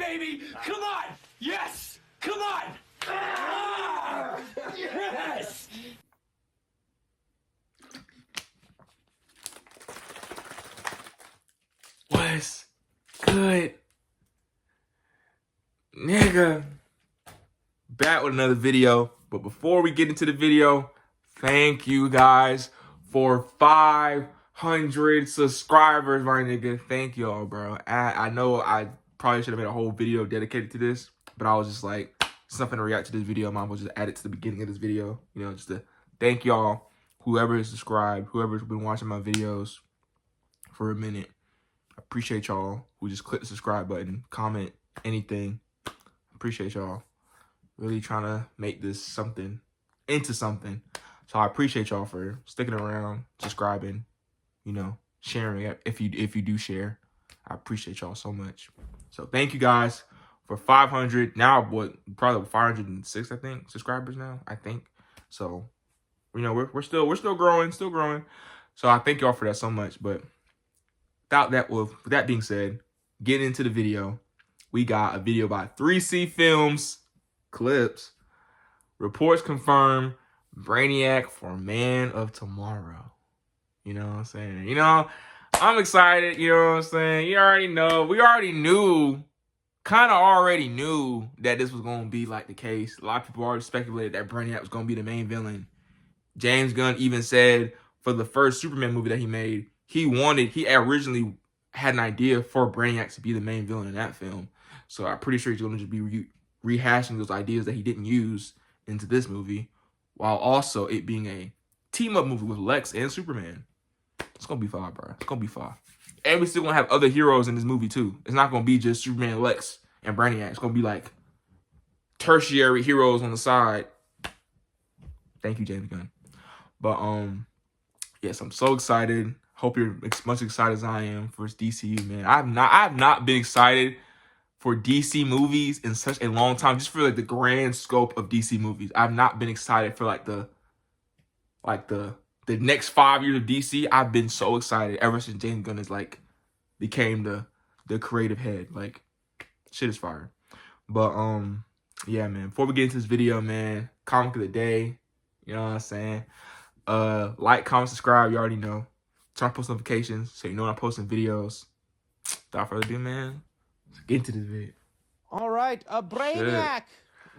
baby! Come on! Yes! Come on! Ah! Yes! What's good, nigga? Back with another video. But before we get into the video, thank you guys for 500 subscribers, my nigga. Thank y'all, bro. I know I probably should have made a whole video dedicated to this, but I was just like, something to react to this video. I might as well just add it to the beginning of this video, you know, just to thank y'all, whoever is subscribed, whoever's been watching my videos for a minute. I appreciate y'all who just click the subscribe button, comment, anything. Appreciate y'all. Really trying to make this something into something. So I appreciate y'all for sticking around, subscribing, you know, sharing if you do share. I appreciate y'all so much. So thank you guys for 500. Now what, probably 506 I think subscribers now, I think. So, you know, we're still growing, So I thank y'all for that so much. But with that being said, getting into the video, we got a video by 3C Films clips. Reports confirm Brainiac for Man of Tomorrow. You know what I'm saying? You know, I'm excited. You know what I'm saying? You already know. We already knew, kind of already knew that this was going to be like the case. A lot of people already speculated that Brainiac was going to be the main villain. James Gunn even said for the first Superman movie that he made, he originally had an idea for Brainiac to be the main villain in that film. So I'm pretty sure he's going to just be rehashing those ideas that he didn't use into this movie, while also it being a team-up movie with Lex and Superman. It's going to be fire, bro. It's going to be fire. And we still going to have other heroes in this movie, too. It's not going to be just Superman, Lex, and Brainiac. It's going to be like tertiary heroes on the side. Thank you, James Gunn. But, yes, I'm so excited. Hope you're as much excited as I am for DCU, man. I've not been excited for DC movies in such a long time, just for like the grand scope of DC movies. I've not been excited for like the next 5 years of DC. I've been so excited ever since James Gunn is like became the creative head. Like, shit is fire. But yeah, man. Before we get into this video, man, comic of the day. You know what I'm saying? Like, comment, subscribe. You already know. Turn on post notifications so you know when I'm posting videos. Without further ado, man, let's get into this video. All right, Brainiac,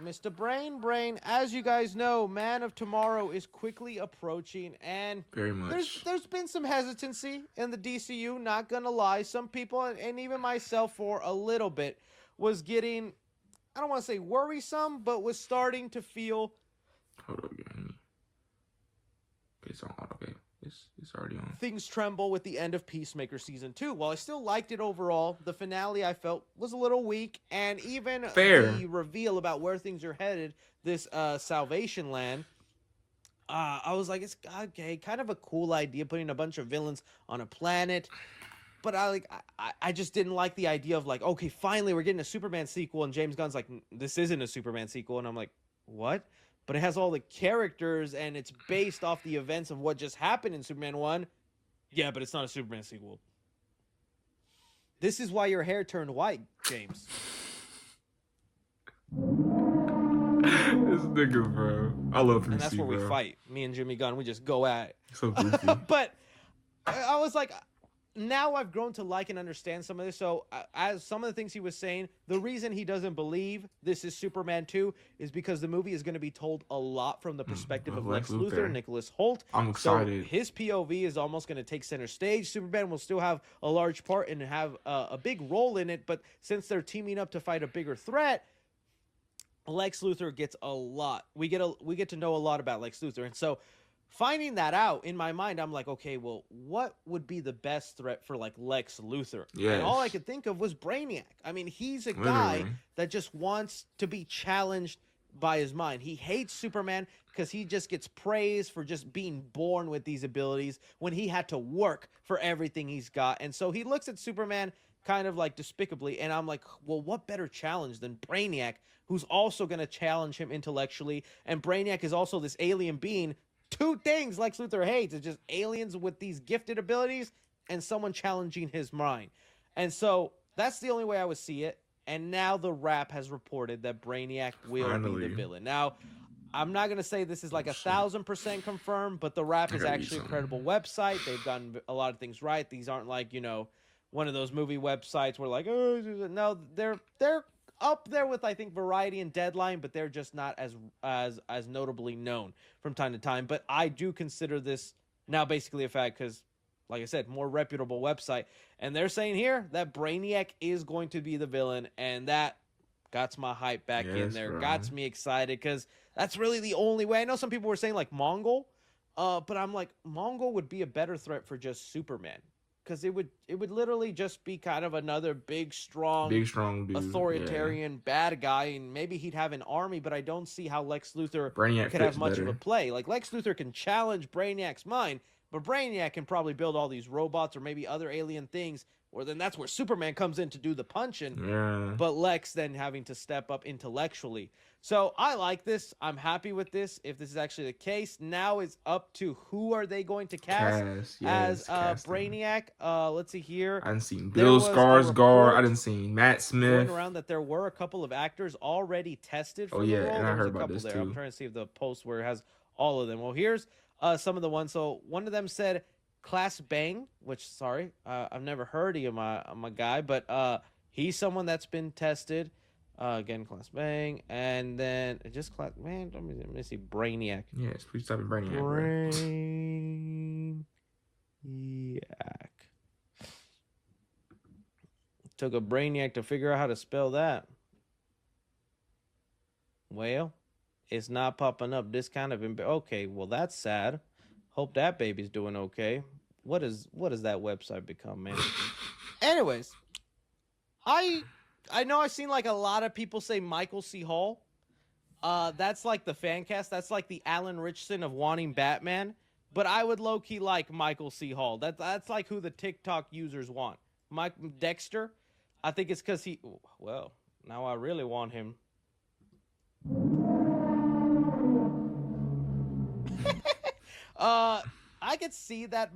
Mr. Brain. As you guys know, Man of Tomorrow is quickly approaching, and very much. There's been some hesitancy in the DCU. Not gonna lie, some people and even myself for a little bit was getting, I don't want to say worrisome, but was starting to feel. Hold on, again. It's on. Okay. It's already on. Things tremble with the end of Peacemaker Season 2. While I still liked it overall, the finale I felt was a little weak, and even the reveal about where things are headed, this Salvation Land, I was like, it's okay, kind of a cool idea, putting a bunch of villains on a planet, but I just didn't like the idea of like, okay, finally we're getting a Superman sequel, and James Gunn's like, this isn't a Superman sequel, and I'm like, what? But it has all the characters, and it's based off the events of what just happened in Superman 1. Yeah, but it's not a Superman sequel. This is why your hair turned white, James. This nigga, bro. I love 3C, and that's where bro. We fight. Me and Jimmy Gunn, we just go at it. So goofy. But I was like, now I've grown to like and understand some of this. So as some of the things he was saying, the reason he doesn't believe this is Superman 2 is because the movie is going to be told a lot from the perspective of Lex Luthor and Nicholas Hoult. I'm excited. So his POV is almost going to take center stage. Superman will still have a large part and have a big role in it. But since they're teaming up to fight a bigger threat, Lex Luthor gets a lot. We get to know a lot about Lex Luthor. And so finding that out, in my mind, I'm like, okay, well, what would be the best threat for, like, Lex Luthor? Yes. And all I could think of was Brainiac. I mean, he's a guy that just wants to be challenged by his mind. He hates Superman because he just gets praised for just being born with these abilities when he had to work for everything he's got. And so he looks at Superman kind of, like, despicably, and I'm like, well, what better challenge than Brainiac, who's also going to challenge him intellectually, and Brainiac is also this alien being. Two things Lex Luthor hates is just aliens with these gifted abilities and someone challenging his mind. And so that's the only way I would see it. and now the Wrap has reported that Brainiac will be the villain. Now, I'm not gonna say this is like 1,000% confirmed, but the Wrap is actually a credible website. They've done a lot of things right. These aren't like, you know, one of those movie websites where like, oh no, they're up there with, I think, Variety and Deadline, but they're just not as notably known from time to time. But I do consider this now basically a fact because, like I said, more reputable website, and they're saying here that Brainiac is going to be the villain, and that got my hype back in there. Bro. Got me excited because that's really the only way. I know some people were saying like Mongol, but I'm like, Mongol would be a better threat for just Superman, because it would literally just be kind of another big strong dude, authoritarian bad guy, and maybe he'd have an army, but I don't see how Lex Luthor Brainiac could have much of a play. Like, Lex Luthor can challenge Brainiac's mind, but Brainiac can probably build all these robots or maybe other alien things, or then that's where Superman comes in to do the punching. Yeah. But Lex then having to step up intellectually. So I like this. I'm happy with this. If this is actually the case, now it's up to who are they going to cast as Brainiac. Let's see here. I didn't see Bill Skarsgård. I didn't see Matt Smith. Going around that there were a couple of actors already tested for the role. And I heard about this too. I'm trying to see if the post where it has all of them. Well, here's some of the ones. So one of them said Class Bang, which, sorry, I've never heard of my guy, but he's someone that's been tested. Again, Class Bang, and then just Class, man, let me see, Brainiac. Yes, please type in Brainiac. Brainiac. Took a Brainiac to figure out how to spell that. Well, it's not popping up. This kind of okay. Well, that's sad. Hope that baby's doing okay. What does that website become, man? Anyways, I know I've seen like a lot of people say Michael C. Hall. That's like the fan cast. That's like the Alan Richardson of wanting Batman. But I would low-key like Michael C. Hall. That's like who the TikTok users want. Mike Dexter. I think it's because he... Well, now I really want him. I could see that.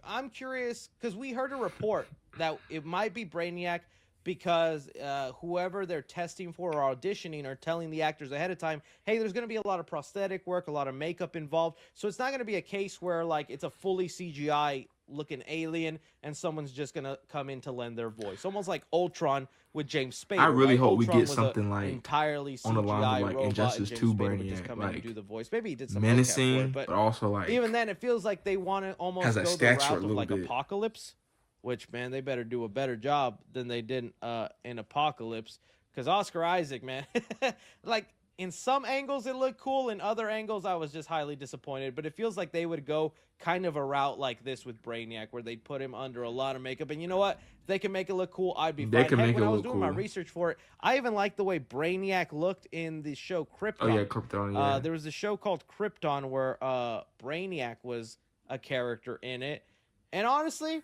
I'm curious because we heard a report that it might be Brainiac because whoever they're testing for or auditioning are telling the actors ahead of time, hey, there's going to be a lot of prosthetic work, a lot of makeup involved. So it's not going to be a case where like it's a fully CGI looking alien and someone's just going to come in to lend their voice. Almost like Ultron with James Spader. I really hope Ultron we get something like entirely CGI on the lines of like Injustice 2 Brainiac, like and do the voice. Maybe he did some menacing, for it, but also like even then it feels like they want to almost go the route of like Apocalypse. Which, man, they better do a better job than they did in Apocalypse. Because Oscar Isaac, man, like, in some angles it looked cool. In other angles, I was just highly disappointed. But it feels like they would go kind of a route like this with Brainiac, where they'd put him under a lot of makeup. And you know what? If they can make it look cool, I'd be fine. Heck, when I was doing my research for it, I even liked the way Brainiac looked in the show Krypton. Oh, yeah, Krypton, yeah. There was a show called Krypton where Brainiac was a character in it. And honestly...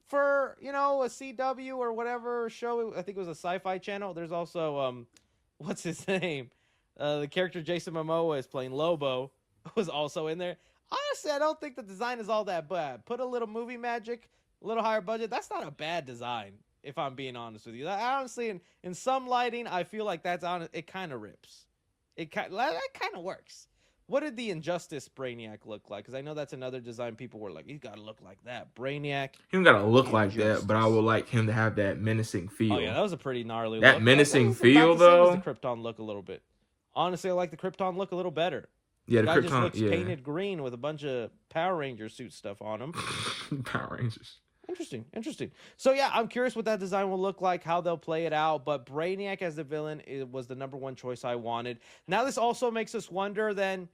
For, you know, a CW or whatever show, I think it was a Sci-Fi channel. There's also, what's his name? The character Jason Momoa is playing, Lobo, was also in there. Honestly, I don't think the design is all that bad. Put a little movie magic, a little higher budget. That's not a bad design, if I'm being honest with you. Honestly, in some lighting, I feel like that's honest. It kind of rips. That kind of works. What did the Injustice Brainiac look like? Because I know that's another design people were like, he's got to look like that. Brainiac. He don't got to look like that, but I would like him to have that menacing feel. Oh, yeah, that was a pretty gnarly look. That menacing feel, though. The Krypton look a little bit. Honestly, I like the Krypton look a little better. Yeah, the guy Krypton just looks painted green with a bunch of Power Ranger suit stuff on him. Power Rangers. Interesting. So, yeah, I'm curious what that design will look like, how they'll play it out. But Brainiac as the villain was the number one choice I wanted. Now, this also makes us wonder, then,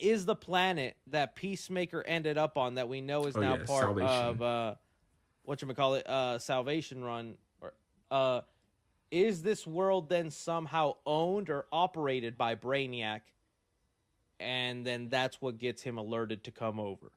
is the planet that Peacemaker ended up on that we know is now part Salvation. of Salvation Run, or is this world then somehow owned or operated by Brainiac, and then that's what gets him alerted to come over?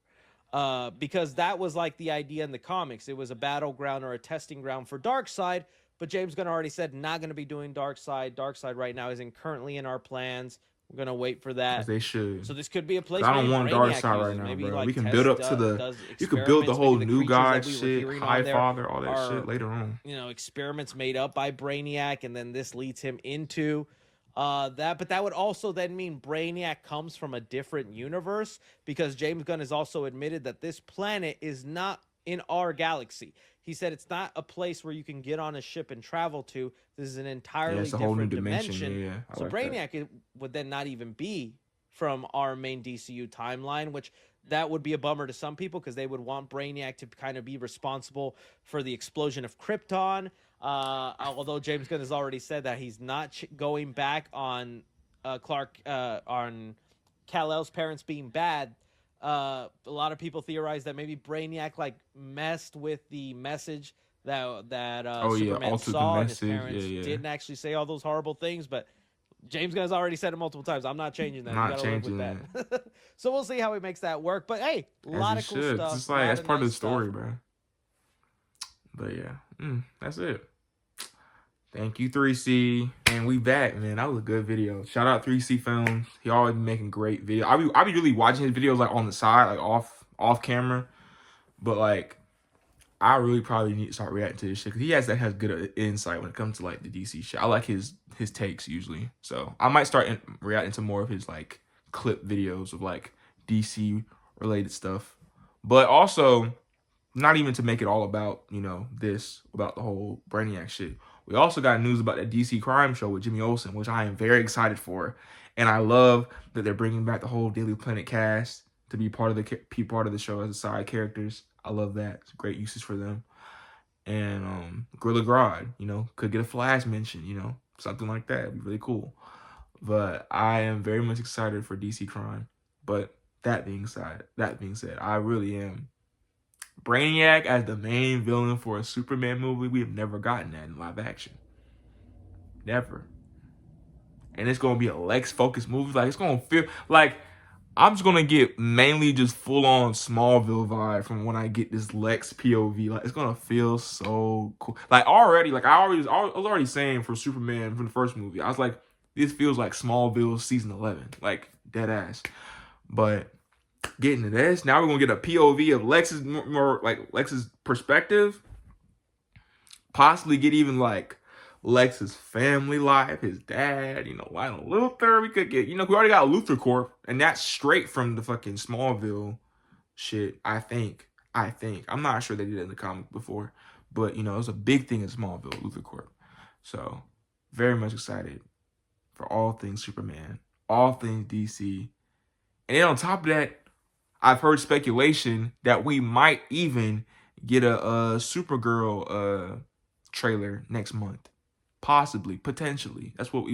Because that was like the idea in the comics. It was a battleground or a testing ground for Darkseid, but James Gunn already said not going to be doing Darkseid. Darkseid right now isn't currently in our plans. We're gonna wait for that. As they should. So this could be a place I don't want Brainiac Darkseid right uses. now, Maybe bro. like We can Tess build up to does you could build the whole experiments. Maybe new creatures god that we were shit, hearing High on there Father, all that are, shit later on. you know, experiments made up by Brainiac, and then this leads him into that. But that would also then mean Brainiac comes from a different universe, because James Gunn has also admitted that this planet is not in our galaxy. He said it's not a place where you can get on a ship and travel to. This is an entirely it's a whole new different dimension. Yeah, so like Brainiac would then not even be from our main DCU timeline, which that would be a bummer to some people, because they would want Brainiac to kind of be responsible for the explosion of Krypton. Although James Gunn has already said that he's not going back on on Kal-El's parents being bad. A lot of people theorize that maybe Brainiac like messed with the message that Superman saw, and his parents didn't actually say all those horrible things. But James Gunn has already said it multiple times. I'm not changing that. Not changing live with that. So we'll see how he makes that work. But hey, a lot of cool stuff. It's like that's part of the story, stuff. bro. But yeah, that's it. Thank you, 3C, and we back, man. That was a good video. Shout out 3C Films. He always making great videos. I be really watching his videos like on the side, like off camera. But like, I really probably need to start reacting to this shit, because he has good insight when it comes to like the DC shit. I like his takes usually, so I might start reacting to more of his like clip videos of like DC related stuff. But also, not even to make it all about, you know, about the whole Brainiac shit. We also got news about that DC crime show with Jimmy Olsen, which I am very excited for. And I love that they're bringing back the whole Daily Planet cast to be part of the show as side characters. I love that. It's great uses for them. And Gorilla Grodd, you know, could get a Flash mention, you know, something like that. It'd be really cool. But I am very much excited for DC crime. But that being said, I really am. Brainiac as the main villain for a Superman movie, we have never gotten that in live action. Never. And it's gonna be a Lex-focused movie. Like, it's gonna feel like I'm just gonna get mainly just full-on Smallville vibe from when I get this Lex POV. Like, it's gonna feel so cool. Like, already, like I was already saying for Superman from the first movie, I was like, this feels like Smallville season 11, like dead ass. But getting to this, now we're gonna get a POV of Lex's more like Lex's perspective. Possibly get even like Lex's family life, his dad, you know, Lionel Luthor. We could get, you know, we already got Luthor Corp, and that's straight from the fucking Smallville shit. I think. I'm not sure they did it in the comic before, but you know, it was a big thing in Smallville, Luthor Corp. So very much excited for all things Superman, all things DC. And then on top of that, I've heard speculation that we might even get a Supergirl trailer next month. Possibly, potentially. That's what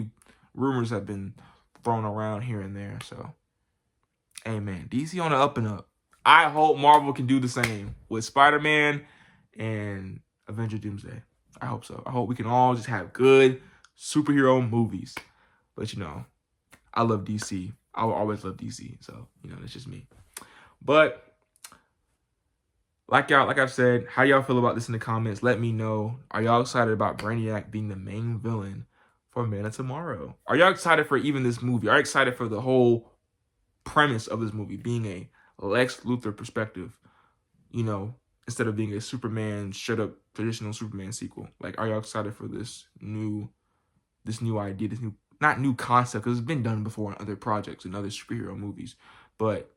rumors have been thrown around here and there. So, hey man, DC on the up and up. I hope Marvel can do the same with Spider-Man and Avenger Doomsday. I hope so. I hope we can all just have good superhero movies. But you know, I love DC. I will always love DC. So, you know, that's just me. But like I've said, how y'all feel about this in the comments? Let me know. Are y'all excited about Brainiac being the main villain for Man of Tomorrow? Are y'all excited for even this movie? Are you excited for the whole premise of this movie being a Lex Luthor perspective? You know, instead of being a Superman, straight up traditional Superman sequel. Like, are y'all excited for this new idea, not new concept, because it's been done before in other projects and other superhero movies, but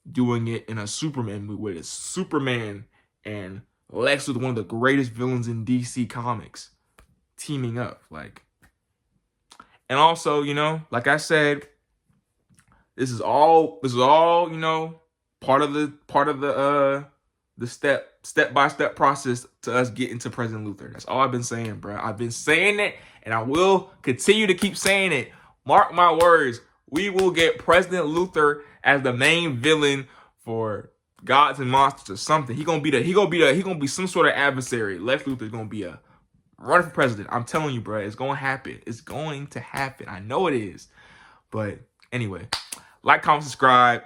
doing it in a Superman movie where it's Superman and Lex with one of the greatest villains in DC Comics teaming up, like. And also, you know, like I said, this is all, you know, part of the step-by-step process to us getting to President Luthor. That's all I've been saying, bro. I've been saying it, and I will continue to keep saying it. Mark my words. We will get President Luthor as the main villain for Gods and Monsters or something. He gonna be some sort of adversary. Lex Luthor's gonna be a run for president. I'm telling you, bro, it's gonna happen. It's going to happen. I know it is. But anyway, like, comment, subscribe.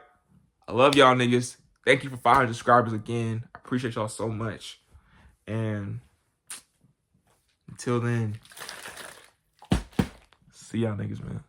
I love y'all niggas. Thank you for 500 subscribers again. I appreciate y'all so much. And until then, see y'all niggas, man.